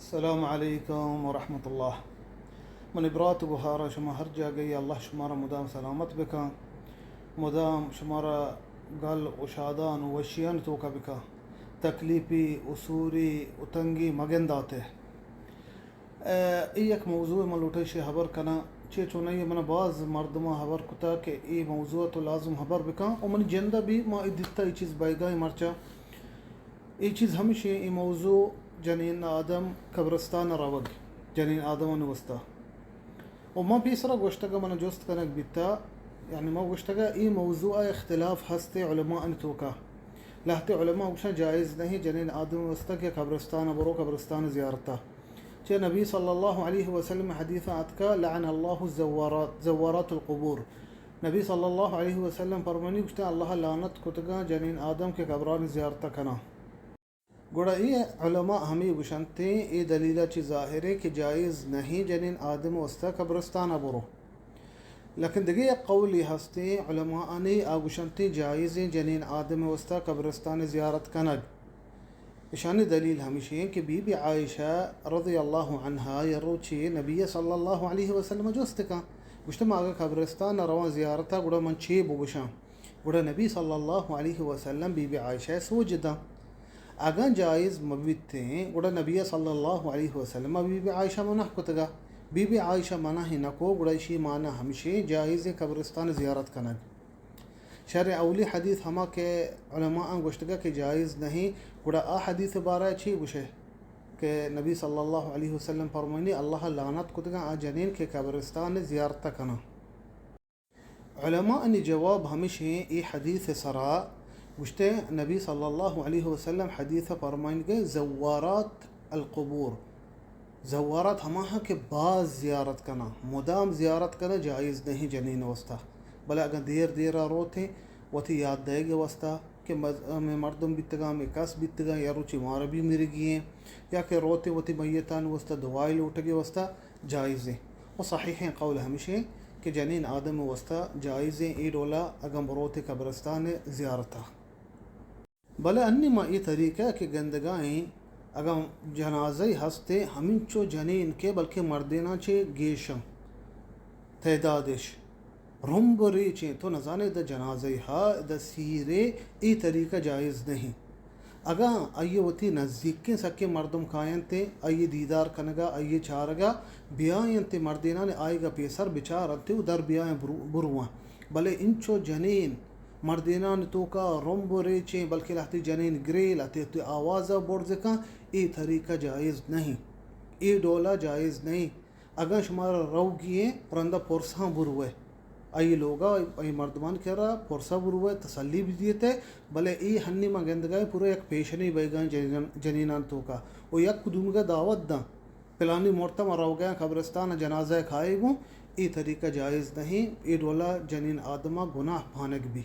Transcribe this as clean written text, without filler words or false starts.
السلام علیکم ورحمۃ اللہ. من برات بخارا شما ہر جگہ اللہ شمارا مدام سلامت بکا، مدام شمارا گل و شادان و وشیان تو کا بکا، تکلیفی اصوری اتنگی مگن داتے. ای یک موضوع ملوٹے شی حبر کنا چے چونئی من بعض مردمہ حبر کتا کہ ای موضوع تو لازم حبر بکا و من جندہ بھی ما ادتا ای چیز بائیگائی مرچا. ای چیز ہمیشہ ای موضوع جنین آدم قبرستان روگ جنین آدم نوستا و ما بیسرا گوشتگا من جوست کنک بیتا، یعنی ما گوشتگا ای موضوع اختلاف ہستے علماء انتوکا لہتے علماء گوشن جائز نہیں جنین آدم نوستا کہ قبرستان برو قبرستان زیارتا. چه نبی صلی اللہ علیہ وسلم حدیث آتکا لعن اللہ زوارات القبور، نبی صلی اللہ علیہ وسلم فرمانی گوشتا اللہ لعنت کتگا جنین آدم کے قبران زیارتا کنا. گوڑا یہ علماء ہمیں گوشنتے یہ دلیلہ چی ظاہر ہے کہ جائز نہیں جنین آدم وستا قبرستان برو، لیکن دیگه یک قولی ہستے علماء نے آگوشنتے جائز جنین آدم وستا قبرستان زیارت کنگ. اشانی دلیل ہمیشہ ہے کہ بی بی عائشہ رضی اللہ عنہا یروچی نبی صلی اللہ علیہ وسلم جوست کا گوشتم آگا قبرستان روان زیارتا گوڑا من چی بگوشاں گوڑا نبی صلی اللہ علیہ وسلم بی بی عائشہ سوجدہ اگر جائز مبیت ہیں گوڑا نبی صلی اللہ علیہ وسلم بی بی عائشہ منح کتگا، بی بی عائشہ منح ہی نکو گوڑا شی معنی ہمشہ جائز قبرستان زیارت کنگ. شرع اولی حدیث ہما کہ علماء گوشتگا کہ جائز نہیں گوڑا حدیث بارہ چی گوشے کہ نبی صلی اللہ علیہ وسلم فرمانی اللہ لعنت کتگا جنین کے قبرستان زیارت کنا. علماء نے جواب ہمشہ ای حدیث سرا گوشتے نبی صلی اللہ علیہ وسلم حدیث فرمائیں گے زوارات القبور، زوارات ہماہا کہ بعض زیارت کنا مدام زیارت کنا جائز نہیں جنین وستا، بلے اگر دیر روتے وتی یاد دے گے وستا کہ میں مردم بیتگا میں کس بیتگا یا روچی مارا بھی میرے گئے یا کہ روتے وتی میتان وستا دوائی لوٹگے وستا جائز ہے. وہ صحیح ہیں قول ہمیشہ کہ جنین آدم وستا جائز ہے ای ڈولا اگر بروتے قبرستان زیارتا. بلے انی ما ای طریقہ کہ گندگائیں اگر جنازی ہستے ہمیں چو جنین کے بلکہ مردینہ چے گیشم تعدادش رنب ریچیں تو نزانے دا جنازی ہا دا سیرے ای طریقہ جائز نہیں. اگر آئیے وتی نزدیکیں سکے مردم کھائیں تے آئیے دیدار کنگا آئیے چارگا بیائیں تے مردینہ نے آئے گا پیسر بچارتے در بیائیں بروان، بلے انچو جنین مردینہ نے تو کا رنب ریچیں بلکہ لہتی جنین گرے لہتی تو آوازہ بورزکاں ای طریقہ جائز نہیں، ای ڈولا جائز نہیں. اگر شمارا رو گئے رندہ پرساں بروے ای لوگا ای مردمان کہہ رہا پرسا بروے تسلی بھی دیتے، بلے ای ہنی ما گندگائے پورا یک پیشنی بیگائیں جنینان تو کا او یک کدومگا دعوت دا پلانی مرتم رو گئے قبرستان جنازہ کھائے گوں ای طریقہ جائز نہیں. ای ڈولا جنین آدمہ گناہ بھانک بھی.